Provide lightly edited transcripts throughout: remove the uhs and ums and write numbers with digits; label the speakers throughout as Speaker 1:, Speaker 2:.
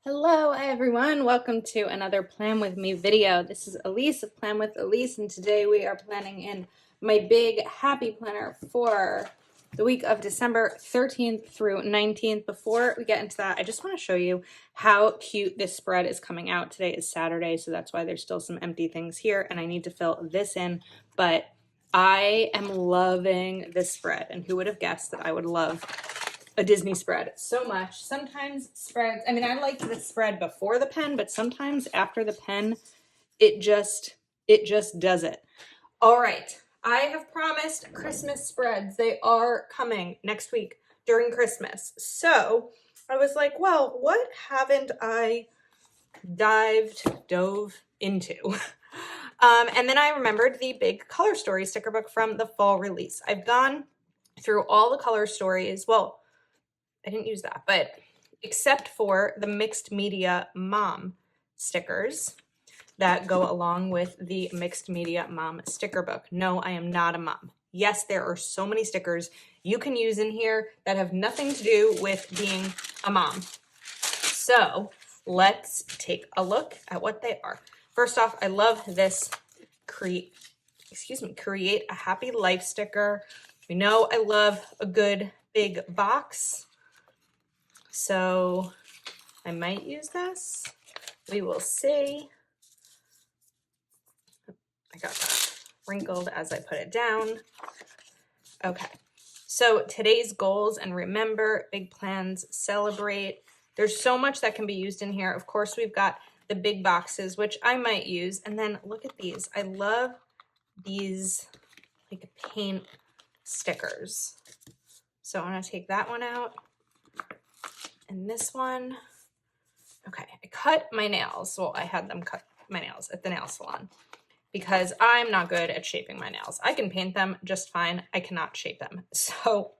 Speaker 1: Hello everyone, welcome to another Plan With Me video. This is Elise of Plan With Elise, and today we are planning in my big happy planner for the week of December 13th through 19th. Before we get into that, I just want to show you how cute this spread is coming out. Today is Saturday, so that's why there's still some empty things here, and I need to fill this in, but I am loving this spread, and who would have guessed that I would love a Disney spread so much. Sometimes spreads, I mean, I like the spread before the pen, but sometimes after the pen, it just does it. All right, I have promised Christmas spreads. They are coming next week during Christmas. So I was like, well, what haven't I dove into? And then I remembered the big color story sticker book from the fall release. I've gone through all the color stories. Well, I didn't use that, but except for the mixed media mom stickers that go along with the mixed media mom sticker book. No, I am not a mom. Yes, there are so many stickers you can use in here that have nothing to do with being a mom. So let's take a look at what they are. First off, I love this create a happy life sticker. We know I love a good big box. So I might use this. We will see. I got that wrinkled as I put it down. Okay, so today's goals, and remember, big plans, celebrate. There's so much that can be used in here. Of course, we've got the big boxes, which I might use. And then look at these. I love these like paint stickers. So I'm gonna take that one out. And this one, okay, I cut my nails. Well, I had them cut my nails at the nail salon because I'm not good at shaping my nails. I can paint them just fine. I cannot shape them. So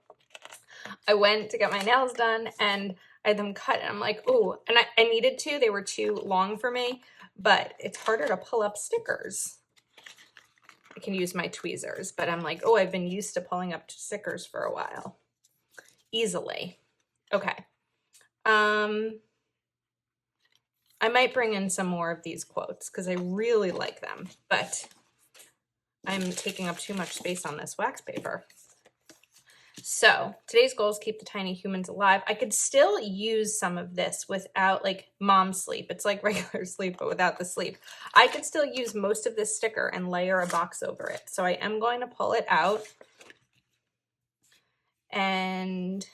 Speaker 1: I went to get my nails done and I had them cut and I'm like, oh, and I needed to. They were too long for me, but it's harder to pull up stickers. I can use my tweezers, but I'm like, oh, I've been used to pulling up stickers for a while. Easily. Okay. I might bring in some more of these quotes because I really like them, but I'm taking up too much space on this wax paper. So today's goal is keep the tiny humans alive. I could still use some of this without like mom sleep. It's like regular sleep, but without the sleep. I could still use most of this sticker and layer a box over it. So I am going to pull it out. And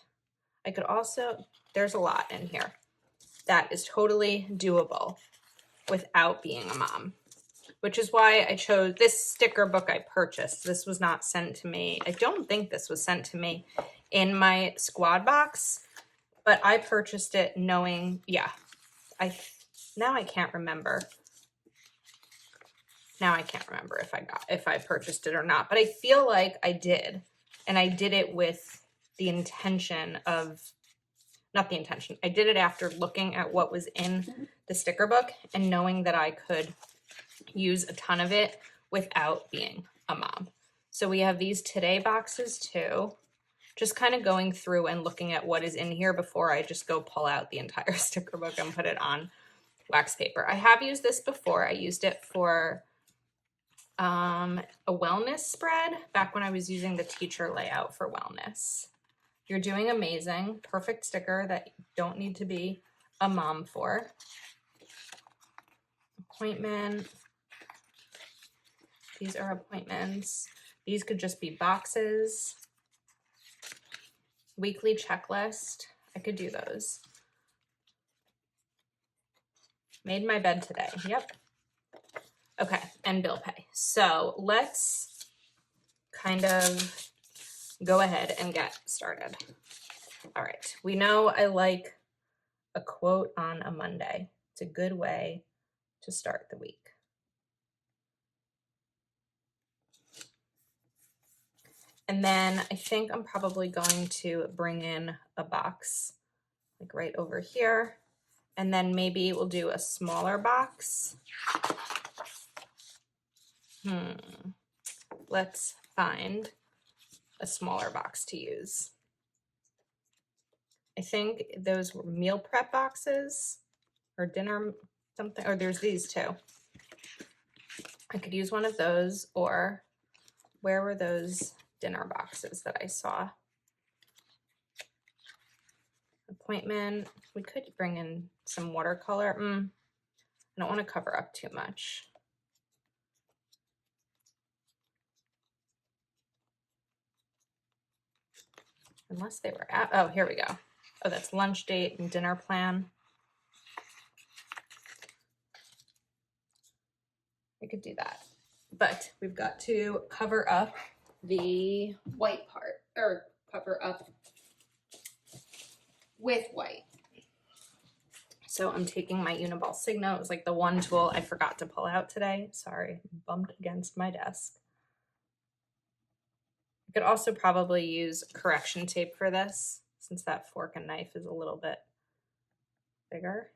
Speaker 1: I could also, there's a lot in here. That is totally doable without being a mom, which is why I chose this sticker book I purchased. This was not sent to me. I don't think this was sent to me in my squad box, but I purchased it knowing, yeah, now I can't remember. Now I can't remember if I purchased it or not, but I feel like I did. And I did it with the intention of, not the intention. I did it after looking at what was in the sticker book and knowing that I could use a ton of it without being a mom. So we have these today boxes too. Just kind of going through and looking at what is in here before I just go pull out the entire sticker book and put it on wax paper. I have used this before. I used it for a wellness spread back when I was using the teacher layout for wellness. You're doing amazing. Perfect sticker that you don't need to be a mom for. Appointment. These are appointments. These could just be boxes. Weekly checklist. I could do those. Made my bed today. Yep. Okay, and bill pay. So let's kind of go ahead and get started. All right, we know I like a quote on a Monday. It's a good way to start the week. And then I think I'm probably going to bring in a box like right over here. And then maybe we'll do a smaller box. Let's find a smaller box to use. I think those were meal prep boxes. or dinner something, or there's these two. I could use one of those, or where were those dinner boxes that I saw? Appointment. We could bring in some watercolor. I don't want to cover up too much. Unless they were at, oh, here we go. Oh, that's lunch date and dinner plan. We could do that. But we've got to cover up the white part, or cover up with white. So I'm taking my Uniball Signo. It was like the one tool I forgot to pull out today. Sorry, bumped against my desk. I could also probably use correction tape for this, since that fork and knife is a little bit bigger.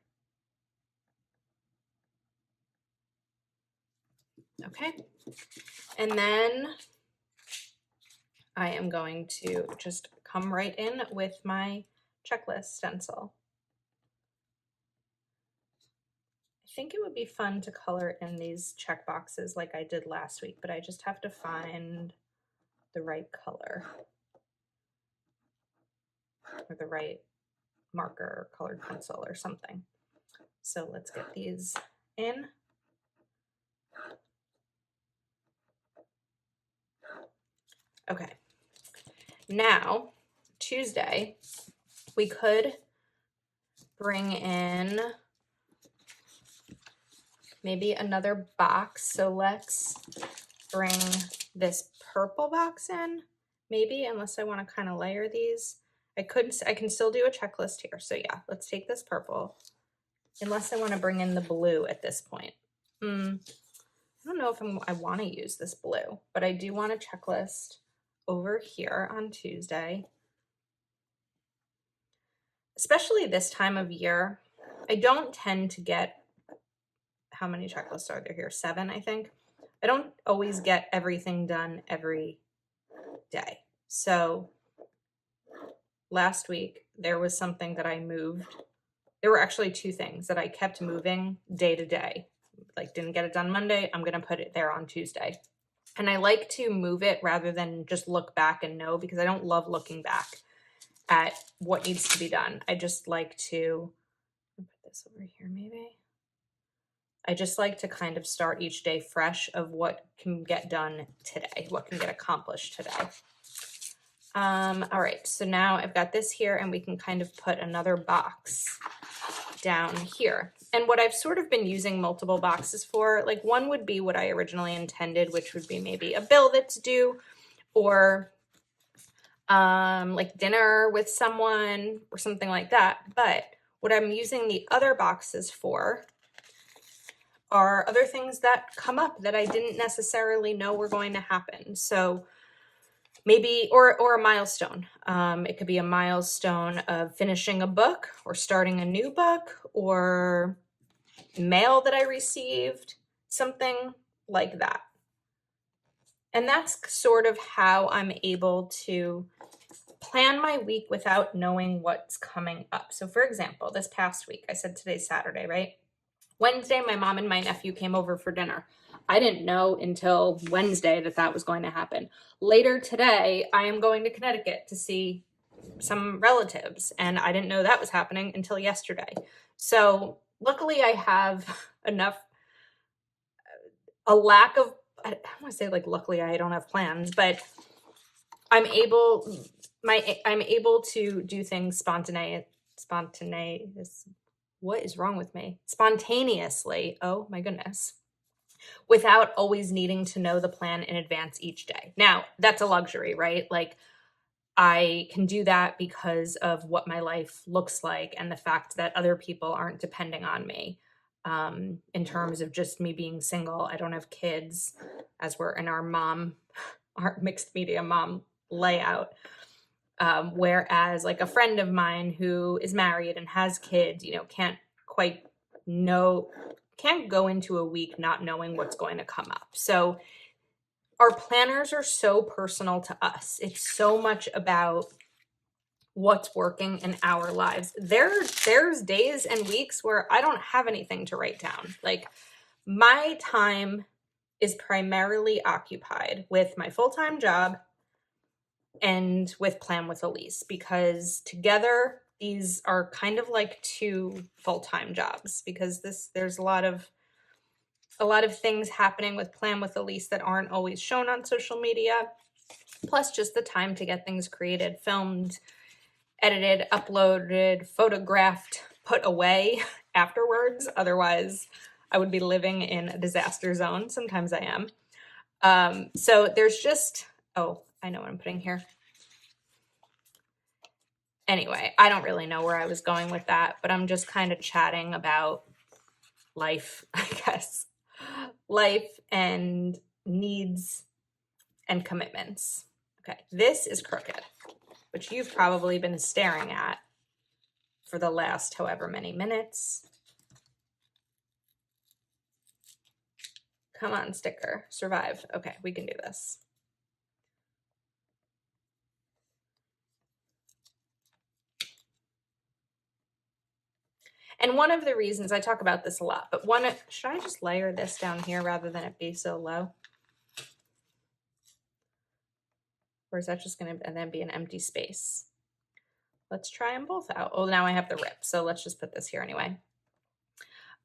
Speaker 1: Okay, and then I am going to just come right in with my checklist stencil. I think it would be fun to color in these check boxes like I did last week, but I just have to find the right color or the right marker or colored pencil or something. So let's get these in. Okay, now Tuesday we could bring in maybe another box. So let's bring this purple box in, maybe, unless I want to kind of layer these. I can still do a checklist here. So yeah, let's take this purple, unless I want to bring in the blue at this point. I don't know if I want to use this blue, but I do want a checklist over here on Tuesday. Especially this time of year, I don't tend to get, how many checklists are there here? 7, I think. I don't always get everything done every day. So last week, there was something that I moved. There were actually 2 things that I kept moving day to day. Like, didn't get it done Monday, I'm going to put it there on Tuesday. And I like to move it rather than just look back and know, because I don't love looking back at what needs to be done. I just like to, I'll put this over here maybe. I just like to kind of start each day fresh of what can get done today, what can get accomplished today. All right, so now I've got this here, and we can kind of put another box down here. And what I've sort of been using multiple boxes for, like one would be what I originally intended, which would be maybe a bill that's due, or like dinner with someone or something like that. But what I'm using the other boxes for are other things that come up that I didn't necessarily know were going to happen. So maybe, or a milestone. It could be a milestone of finishing a book or starting a new book, or mail that I received, something like that. And that's sort of how I'm able to plan my week without knowing what's coming up. So for example, this past week, I said today's Saturday, right? Wednesday, my mom and my nephew came over for dinner. I didn't know until Wednesday that that was going to happen. Later today, I am going to Connecticut to see some relatives, and I didn't know that was happening until yesterday. So luckily I have enough, a lack of, I don't want to say like luckily I don't have plans, but I'm able to do things spontaneous. What is wrong with me? Spontaneously. Oh my goodness. Without always needing to know the plan in advance each day. Now, that's a luxury, right? Like, I can do that because of what my life looks like and the fact that other people aren't depending on me. In terms of just me being single, I don't have kids, as we're in our mixed media mom layout. Whereas like a friend of mine who is married and has kids, can't go into a week not knowing what's going to come up. So our planners are so personal to us. It's so much about what's working in our lives. There's days and weeks where I don't have anything to write down. Like, my time is primarily occupied with my full-time job and with Plan with Elise, because together these are kind of like two full-time jobs, because there's a lot of things happening with Plan with Elise that aren't always shown on social media, plus just the time to get things created, filmed, edited, uploaded, photographed, put away afterwards. Otherwise, I would be living in a disaster zone. Sometimes I am. So there's just, oh, I know what I'm putting here. Anyway, I don't really know where I was going with that, but I'm just kind of chatting about life, I guess. Life and needs and commitments. Okay, this is crooked, which you've probably been staring at for the last however many minutes. Come on, sticker, survive. Okay, we can do this. And one of the reasons, I talk about this a lot, but should I just layer this down here rather than it be so low? Or is that just going to then be an empty space? Let's try them both out. Oh, now I have the rip, so let's just put this here anyway.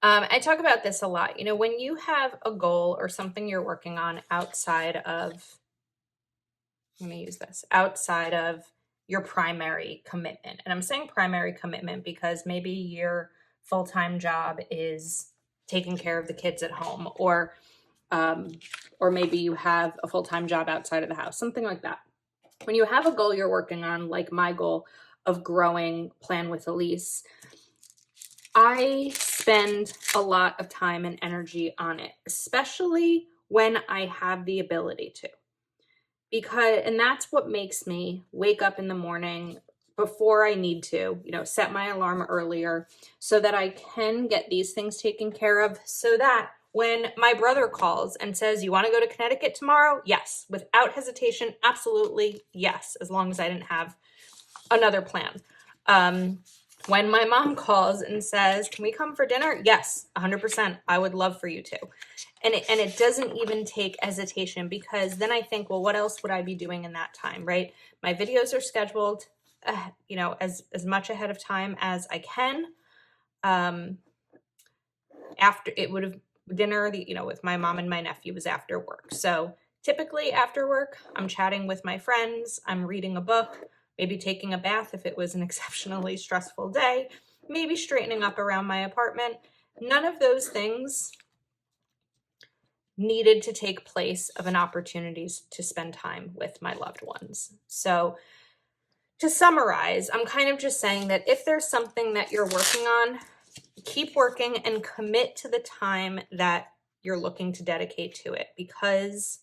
Speaker 1: I talk about this a lot. You know, when you have a goal or something you're working on outside of, let me use this, outside of your primary commitment. And I'm saying primary commitment because maybe your full-time job is taking care of the kids at home, or maybe you have a full-time job outside of the house, something like that. When you have a goal you're working on, like my goal of growing Plan with Elise, I spend a lot of time and energy on it, especially when I have the ability to. And that's what makes me wake up in the morning before I need to, set my alarm earlier so that I can get these things taken care of, so that when my brother calls and says, "You want to go to Connecticut tomorrow?" Yes, without hesitation, absolutely yes, as long as I didn't have another plan. When my mom calls and says, "Can we come for dinner?" Yes, 100%. I would love for you to. And it doesn't even take hesitation, because then I think, well, what else would I be doing in that time, right? My videos are scheduled, as much ahead of time as I can. After it would have dinner, with my mom and my nephew was after work. So typically after work, I'm chatting with my friends, I'm reading a book, maybe taking a bath if it was an exceptionally stressful day, maybe straightening up around my apartment. None of those things needed to take place of an opportunity to spend time with my loved ones. So to summarize, I'm kind of just saying that if there's something that you're working on, keep working and commit to the time that you're looking to dedicate to it, because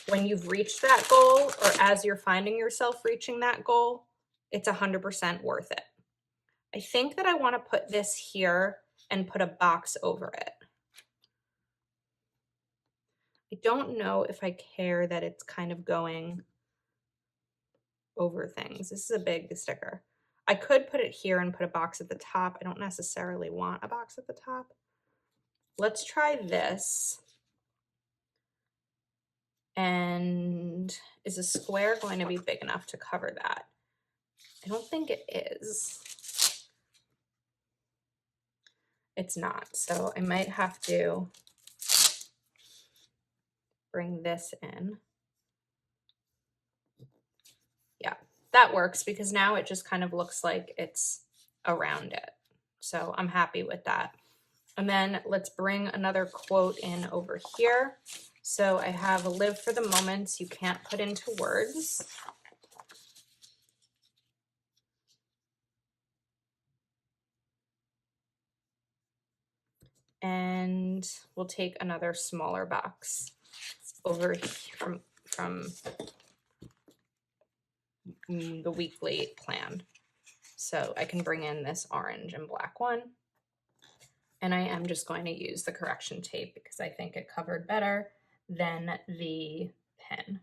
Speaker 1: when you've reached that goal, or as you're finding yourself reaching that goal, it's 100% worth it. I think that I want to put this here and put a box over it. I don't know if I care that it's kind of going over things. This is a big sticker. I could put it here and put a box at the top. I don't necessarily want a box at the top. Let's try this. And is a square going to be big enough to cover that? I don't think it is. It's not. So I might have to bring this in. Yeah, that works, because now it just kind of looks like it's around it. So I'm happy with that. And then let's bring another quote in over here. So I have "Live for the moments you can't put into words." And we'll take another smaller box over from the weekly plan. So I can bring in this orange and black one. And I am just going to use the correction tape because I think it covered better than the pen.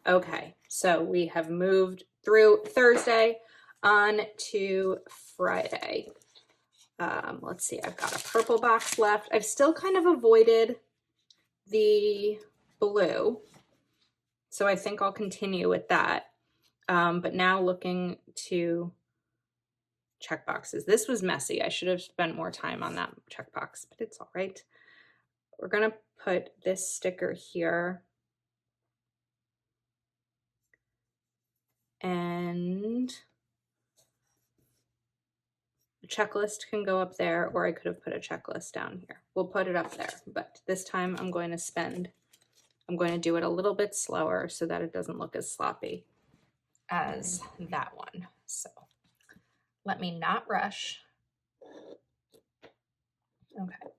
Speaker 1: Okay, So we have moved through Thursday on to Friday. Let's see, I've got a purple box left. I've still kind of avoided the blue, so I think I'll continue with that. But now looking to check boxes. This was messy. I should have spent more time on that checkbox, but it's all right. We're gonna put this sticker here. And the checklist can go up there, or I could have put a checklist down here. We'll put it up there, but this time I'm going to do it a little bit slower so that it doesn't look as sloppy as that one. So let me not rush. Okay.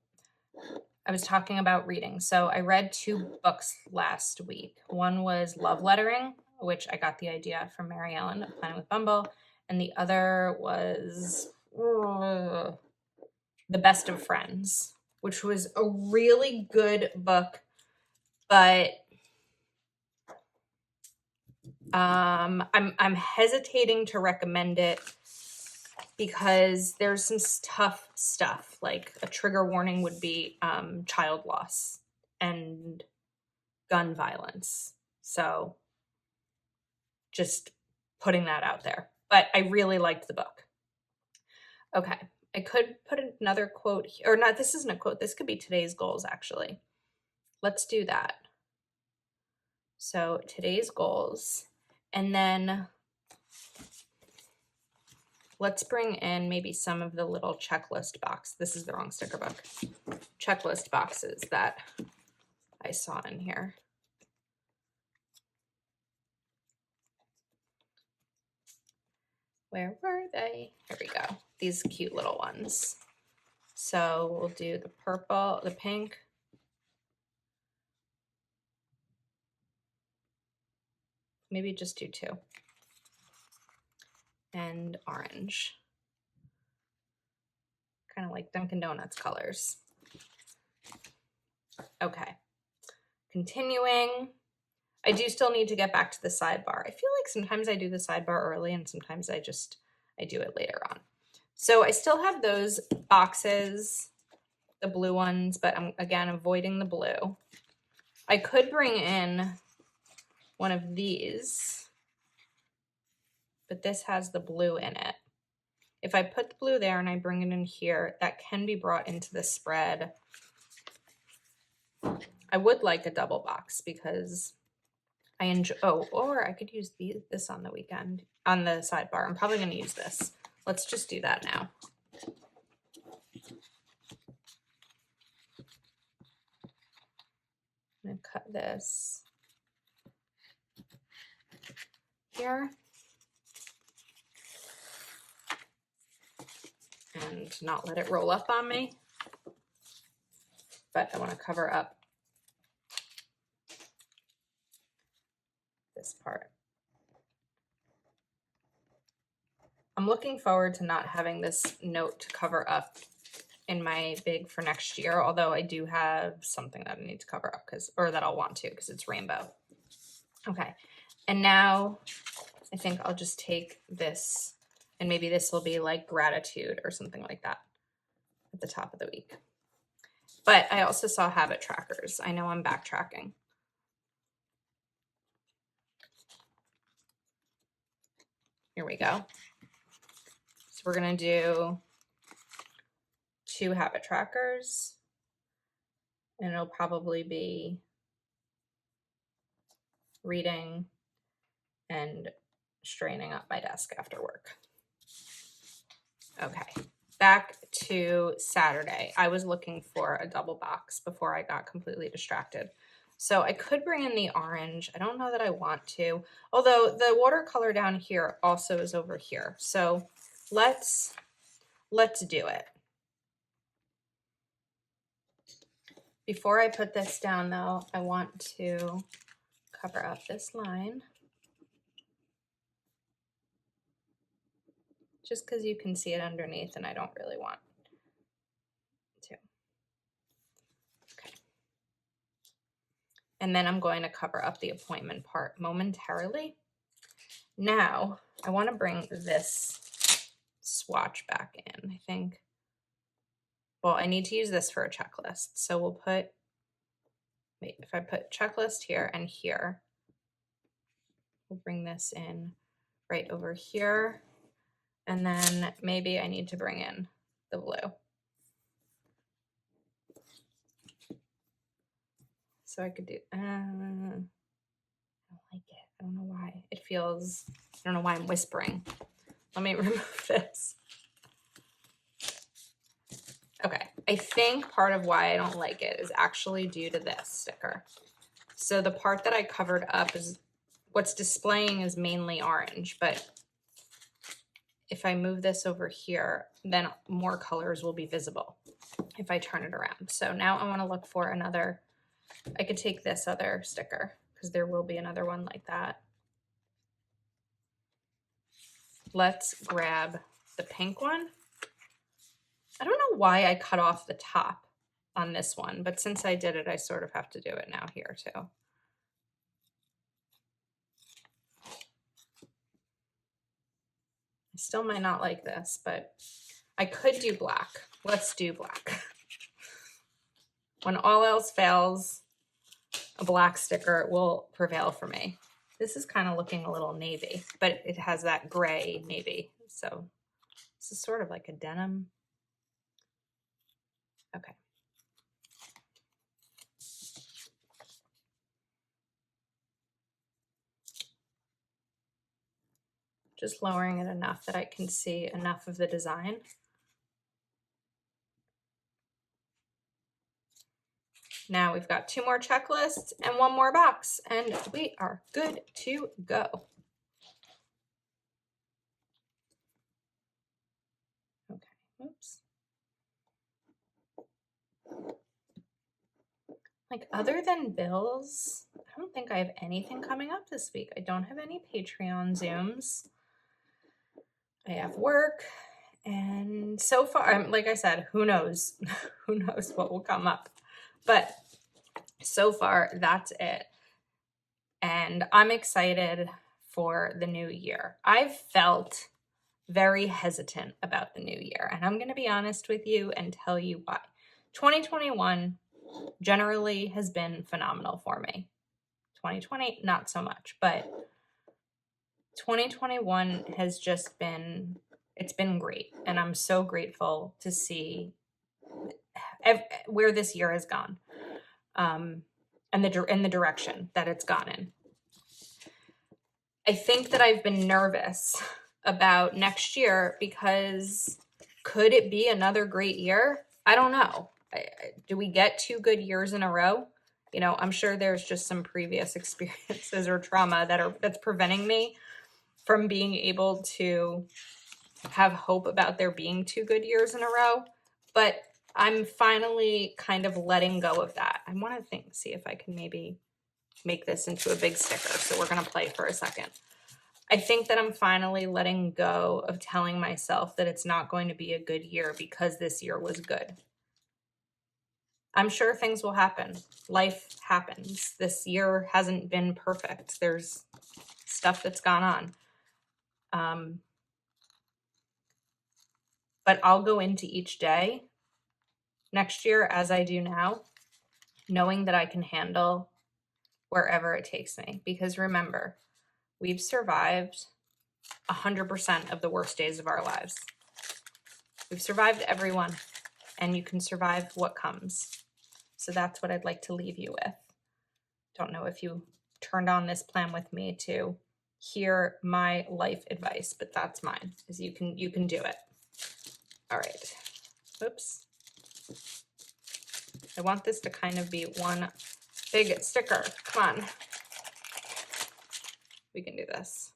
Speaker 1: I was talking about reading. So I read 2 books last week. One was Love Lettering, which I got the idea from Mary Ellen of Planning with Bumble. And the other was The Best of Friends, which was a really good book, but I'm hesitating to recommend it because there's some tough stuff. Like a trigger warning would be child loss and gun violence. So just putting that out there. But I really liked the book. Okay, I could put another quote here, or not, this isn't a quote. This could be today's goals, actually. Let's do that. So today's goals, and then let's bring in maybe some of the little checklist box. This is the wrong sticker book. Checklist boxes that I saw in here. Where were they? Here we go. These cute little ones. So we'll do the purple, the pink. Maybe just do 2. And orange. Kind of like Dunkin' Donuts colors. Okay. Continuing. I do still need to get back to the sidebar. I feel like sometimes I do the sidebar early and sometimes I do it later on. So I still have those boxes, the blue ones, but I'm again avoiding the blue. I could bring in one of these, but this has the blue in it. If I put the blue there and I bring it in here, that can be brought into the spread. I would like a double box because I enjoy, or I could use this on the weekend, on the sidebar. I'm probably going to use this. Let's just do that now. I'm going to cut this here. And not let it roll up on me. But I want to cover up this part. I'm looking forward to not having this note to cover up in my big for next year, although I do have something that I need to cover up or that I'll want to because it's rainbow. Okay, and now I think I'll just take this, and maybe this will be like gratitude or something like that at the top of the week. But I also saw habit trackers. I know I'm backtracking. Here we go. So we're going to do 2 habit trackers, and it'll probably be reading and straightening up my desk after work. Okay, back to Saturday. I was looking for a double box before I got completely distracted. So I could bring in the orange. I don't know that I want to, although the watercolor down here also is over here. So let's do it. Before I put this down though, I want to cover up this line. Just because you can see it underneath and I don't really want to. Okay. And then I'm going to cover up the appointment part momentarily Now I want to bring this swatch back in, I think. Well, I need to use this for a checklist. So we'll put, wait, if I put checklist here and here, we'll bring this in right over here. And then maybe I need to bring in the blue. So I could do, I don't like it. I don't know why. It feels, I don't know why I'm whispering. Let me remove this. Okay, I think part of why I don't like it is actually due to this sticker. So the part that I covered up is, what's displaying is mainly orange, but if I move this over here, then more colors will be visible if I turn it around. So now I want to look for another, I could take this other sticker because there will be another one like that. Let's grab the pink one. I don't know why I cut off the top on this one, but since I did it, I sort of have to do it now here too. I still might not like this, but I could do black. Let's do black. When all else fails, a black sticker will prevail for me. This is kind of looking a little navy, but it has that gray navy. So this is sort of like a denim. Okay. Just lowering it enough that I can see enough of the design. Now we've got 2 more checklists and 1 more box, and we are good to go. Okay, oops. Like, other than bills, I don't think I have anything coming up this week. I don't have any Patreon Zooms. I have work, and so far, like I said, who knows? Who knows what will come up? But so far, that's it. And I'm excited for the new year. I've felt very hesitant about the new year, and I'm going to be honest with you and tell you why. 2021 generally has been phenomenal for me. 2020, not so much, but 2021 has just been, it's been great. And I'm so grateful to see where this year has gone, and the direction that it's gone in. I think that I've been nervous about next year because could it be another great year? I don't know. Do we get 2 good years in a row? You know, I'm sure there's just some previous experiences or trauma that's preventing me from being able to have hope about there being 2 good years in a row. But I'm finally kind of letting go of that. I want to see if I can maybe make this into a big sticker. So we're going to play for a second. I think that I'm finally letting go of telling myself that it's not going to be a good year because this year was good. I'm sure things will happen. Life happens. This year hasn't been perfect. There's stuff that's gone on. But I'll go into each day next year as I do now, knowing that I can handle wherever it takes me. Because remember, we've survived 100% of the worst days of our lives. We've survived everyone, and you can survive what comes. So that's what I'd like to leave you with. Don't know if you turned on this plan with me to hear my life advice, but that's mine, is you can do it. All right. Oops. I want this to kind of be one big sticker. Come on. We can do this.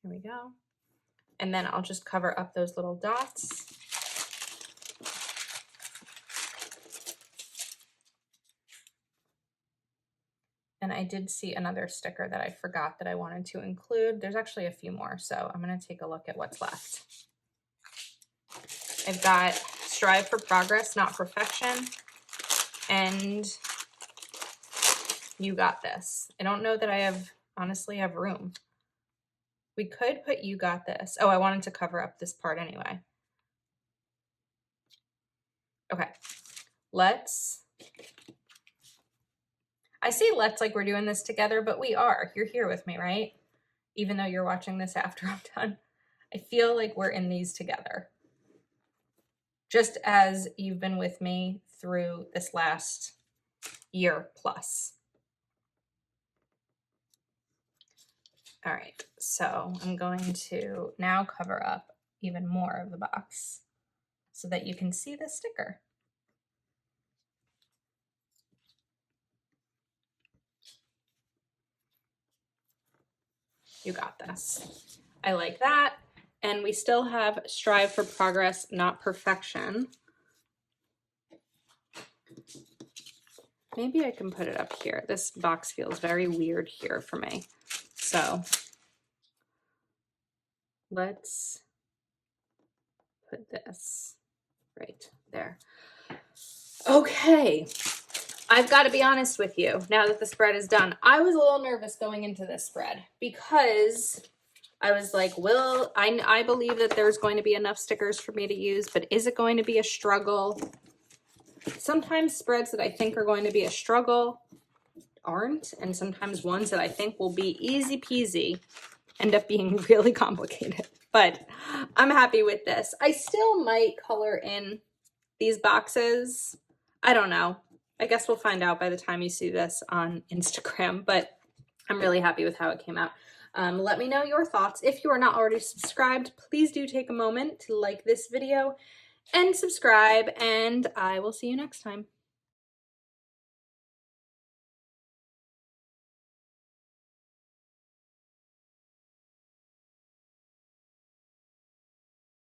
Speaker 1: Here we go. And then I'll just cover up those little dots. And I did see another sticker that I forgot that I wanted to include. There's actually a few more, so I'm going to take a look at what's left. I've got strive for progress, not perfection. And you got this. I don't know that I have honestly have room. We could put "you got this." Oh, I wanted to cover up this part anyway. Okay, I say let's like we're doing this together, but we are. You're here with me, right? Even though you're watching this after I'm done. I feel like we're in these together. Just as you've been with me through this last year plus. All right, so I'm going to now cover up even more of the box so that you can see the sticker. You got this. I like that. And we still have strive for progress, not perfection. Maybe I can put it up here. This box feels very weird here for me. So let's put this right there. Okay. I've got to be honest with you, now that the spread is done, I was a little nervous going into this spread because I was like, I believe that there's going to be enough stickers for me to use, but is it going to be a struggle? Sometimes spreads that I think are going to be a struggle aren't, and sometimes ones that I think will be easy peasy end up being really complicated. But I'm happy with this. I still might color in these boxes. I don't know. I guess we'll find out by the time you see this on Instagram, but I'm really happy with how it came out. Let me know your thoughts. If you are not already subscribed, please do take a moment to like this video and subscribe, and I will see you next time.